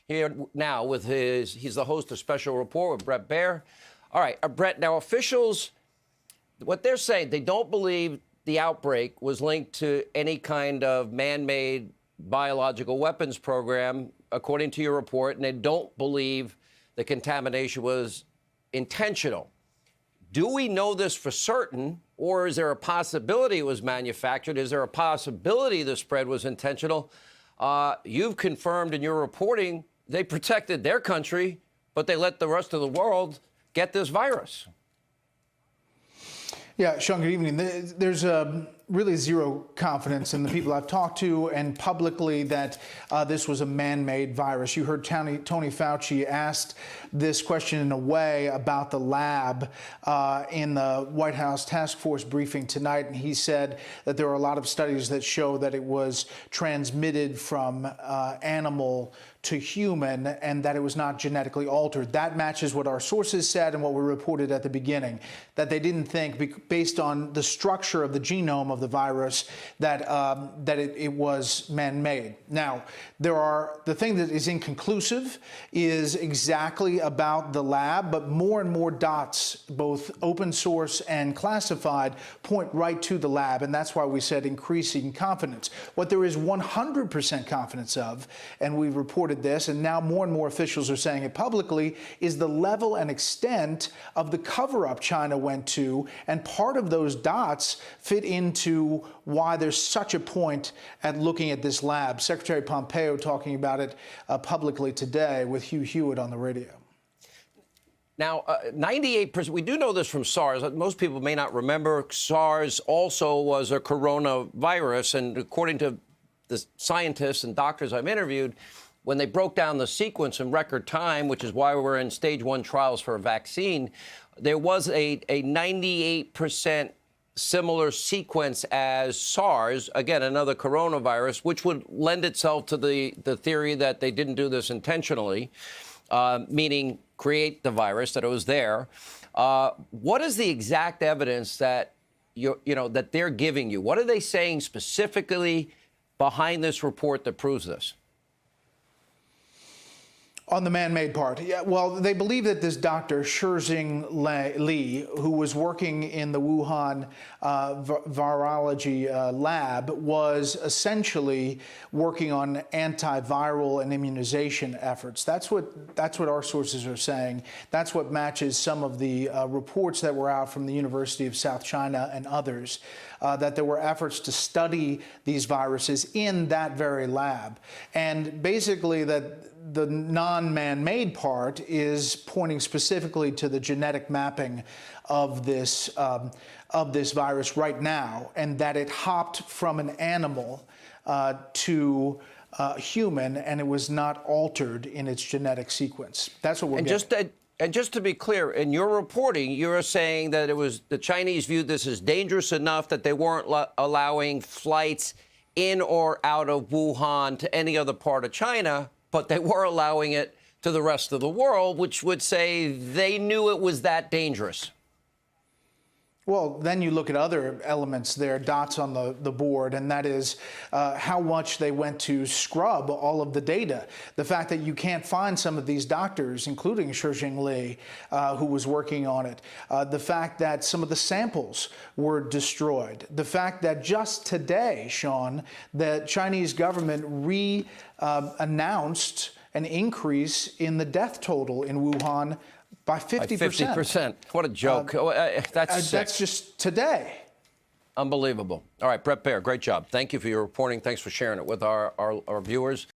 here now with he's the host of Special Report with Bret Baier. All right, Bret, now officials, what they're saying, they don't believe the outbreak was linked to any kind of man-made biological weapons program, according to your report, and they don't believe the contamination was intentional. Do we know this for certain, or is there a possibility it was manufactured? Is there a possibility the spread was intentional? You've confirmed in your reporting they protected their country, but they let the rest of the world get this virus. Yeah, Sean, good evening. There's really zero confidence in the people I've talked to and publicly that this was a man-made virus. You heard Tony Fauci asked this question in a way about the lab in the White House task force briefing tonight, and he said that there are a lot of studies that show that it was transmitted from animal to human and that it was not genetically altered. That matches what our sources said and what we reported at the beginning, that they didn't think, based on the structure of the genome of the virus, that it was man-made. Now, the thing that is inconclusive is exactly about the lab, but more and more dots, both open source and classified, point right to the lab, and that's why we said increasing confidence. What there is 100% confidence of, and we've reported this, and now more and more officials are saying it publicly, is the level and extent of the cover-up China went to, and part of those dots fit into why there's such a point at looking at this lab. Secretary Pompeo talking about it publicly today with Hugh Hewitt on the radio. Now, 98%, we do know this from SARS. Most people may not remember SARS also was a coronavirus, and according to the scientists and doctors I've interviewed, when they broke down the sequence in record time, which is why we're in stage 1 trials for a vaccine, there was a 98% similar sequence as SARS, again, another coronavirus, which would lend itself to the theory that they didn't do this intentionally, meaning create the virus, that it was there. What is the exact evidence that that they're giving you? What are they saying specifically behind this report that proves this? On the man-made part, yeah, well, they believe that this doctor, Shizheng Li, who was working in the Wuhan virology lab, was essentially working on antiviral and immunization efforts. That's what our sources are saying. That's what matches some of the reports that were out from the University of South China and others, that there were efforts to study these viruses in that very lab. And basically that the non-man-made part is pointing specifically to the genetic mapping of this virus right now, and that it hopped from an animal to human, and it was not altered in its genetic sequence. That's what we're getting. And just to be clear, in your reporting, you're saying that it was the Chinese viewed this as dangerous enough that they weren't allowing flights in or out of Wuhan to any other part of China, but they were allowing it to the rest of the world, which would say they knew it was that dangerous. Well, then you look at other elements there, dots on the board, and that is how much they went to scrub all of the data. The fact that you can't find some of these doctors, including Shizheng Li, who was working on it. The fact that some of the samples were destroyed. The fact that just today, Sean, the Chinese government announced an increase in the death total in Wuhan by 50%. 50%. What a joke. That's just today. Unbelievable. All right, Bret Baier, great job. Thank you for your reporting. Thanks for sharing it with our viewers.